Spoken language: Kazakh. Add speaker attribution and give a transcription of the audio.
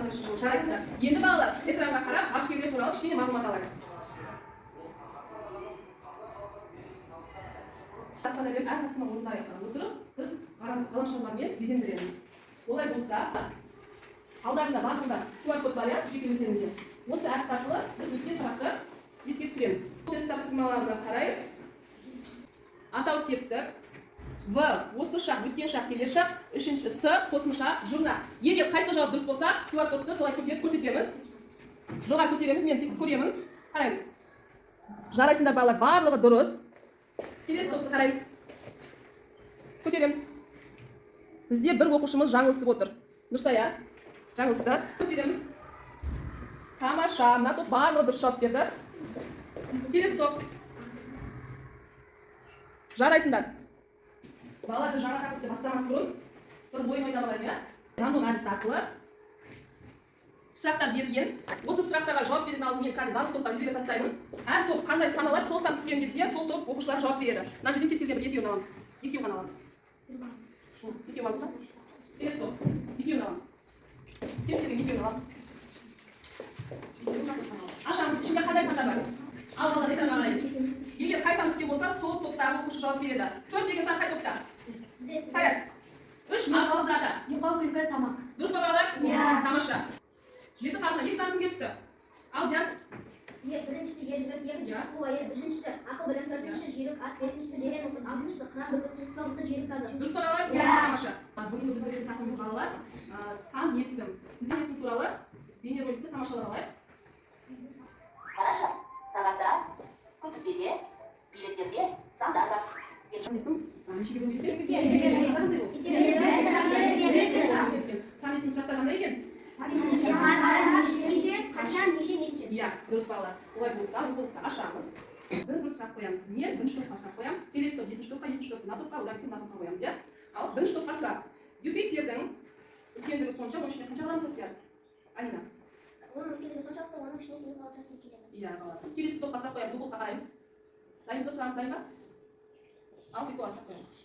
Speaker 1: Жарайсыздар. Енді балалар, экранға қарап, ғарышкерлер туралы кішкене мағлұмат алайық. Аспандарбек әрқайсысына орында аяқтан отырып, біз ғаламшарлармен безендіреміз. Олай болса, алдарында барлығында QR код бар, жеке өздеріңізде. Осы әдіс арқылы біз өткен сабақты еске түсіреміз. Тест тапсырмаларына қарайық. Атау септік. В. Осы шақ, өткен шақ, келер шақ. Үшінші С. Қосымша жұрна. Егер қайсы жауап дұрыс болса, QR кодты солай көтеріп көрсетеміз. Жоғары көтереміз, мен тек көремін. Қараймыз. Жарайсыңдар балалар, барлығы дұрыс. Келесі топты қараймыз. Көтереміз. Бізде бір оқушымыз жаңылысып отыр. Нұрсая, жаңылысты. Көтереміз. Тамаша, мына топ барлығы дұрыс жауап берді. Келесі топ. Жарайсыңдар. Балаларды жаңа тақырыпты бастамас бұрын бір ойын ойнап алайық, рандом әдісі арқылы сұрақтар берілген. Осы сұрақтарға жауап берген алдымен қазір барлық топқа жібере тастаймын. Әр топ қандай саналар, сол сан түскен кезде сол топ оқушылар жауап береді. Мына жерден кез келген бір екеуін аламыз. Екеуін ғана аламыз. Екеуін аламыз ба? Келесі топ. Екеуін аламыз. Кез келген екеуін аламыз. Ашамыз. Ішінде қандай сандар бар? Алдыңыздан экранға қараймыз. Егер қай сан түскен болса, сол топтағы оқушы жауап береді. 4 деген сан қай топта? Саят. 3 мақсалдарды.
Speaker 2: Ұйқау күлкі тамақ.
Speaker 1: Дұрыс па балалар? Тамаша. 7 қазына 2 сан кімге түсті? Ал жаз.
Speaker 2: Біріншісі ержігіт, екіншісі сұлу әйел, үшіншісі ақыл білім, төртіншісі жүйрік ат, бесіншісі жирен оқыт, алтыншысы қыран бүркіт, соңғысы жүйрік тазы.
Speaker 1: Дұрыс па балалар? Тамаша. Бүгінгі біздің тақырыбымыз балалар сан есім. Сан есім туралы бейнероликті тамашалап алайық.
Speaker 3: Хорошо. Сағатта, күнтізбеде, билеттерде сандар бар.
Speaker 1: Сан есім нешеге бөлінеді? Сан есім сұрақтар қандай екен?
Speaker 2: Қашан, неше.
Speaker 1: Иә, дұрыс балалар. Олай болса, оқулықты ашамыз. Бір сұрақ қоямыз. Мен бірінші топқа сұрақ қоямын. Келесі топ, екінші топқа, мына топқа, одан кейін мына топқа қоямыз, иә? Ал бірінші топқа сұрақ. Юпитердің үлкендігі сонша, оның ішіне қанша ғаламшар сияды? Алина.
Speaker 2: Оның үлкендігі соншалықты, оның ішіне 8 ғаламшар келеді.
Speaker 1: Иә, балалар. Келесі топқа сұрақ қоямыз. Оқулыққа қараймыз. Дайынсыз сұрағымыз дайын ба? Ал, екі сұрақ қоямыз.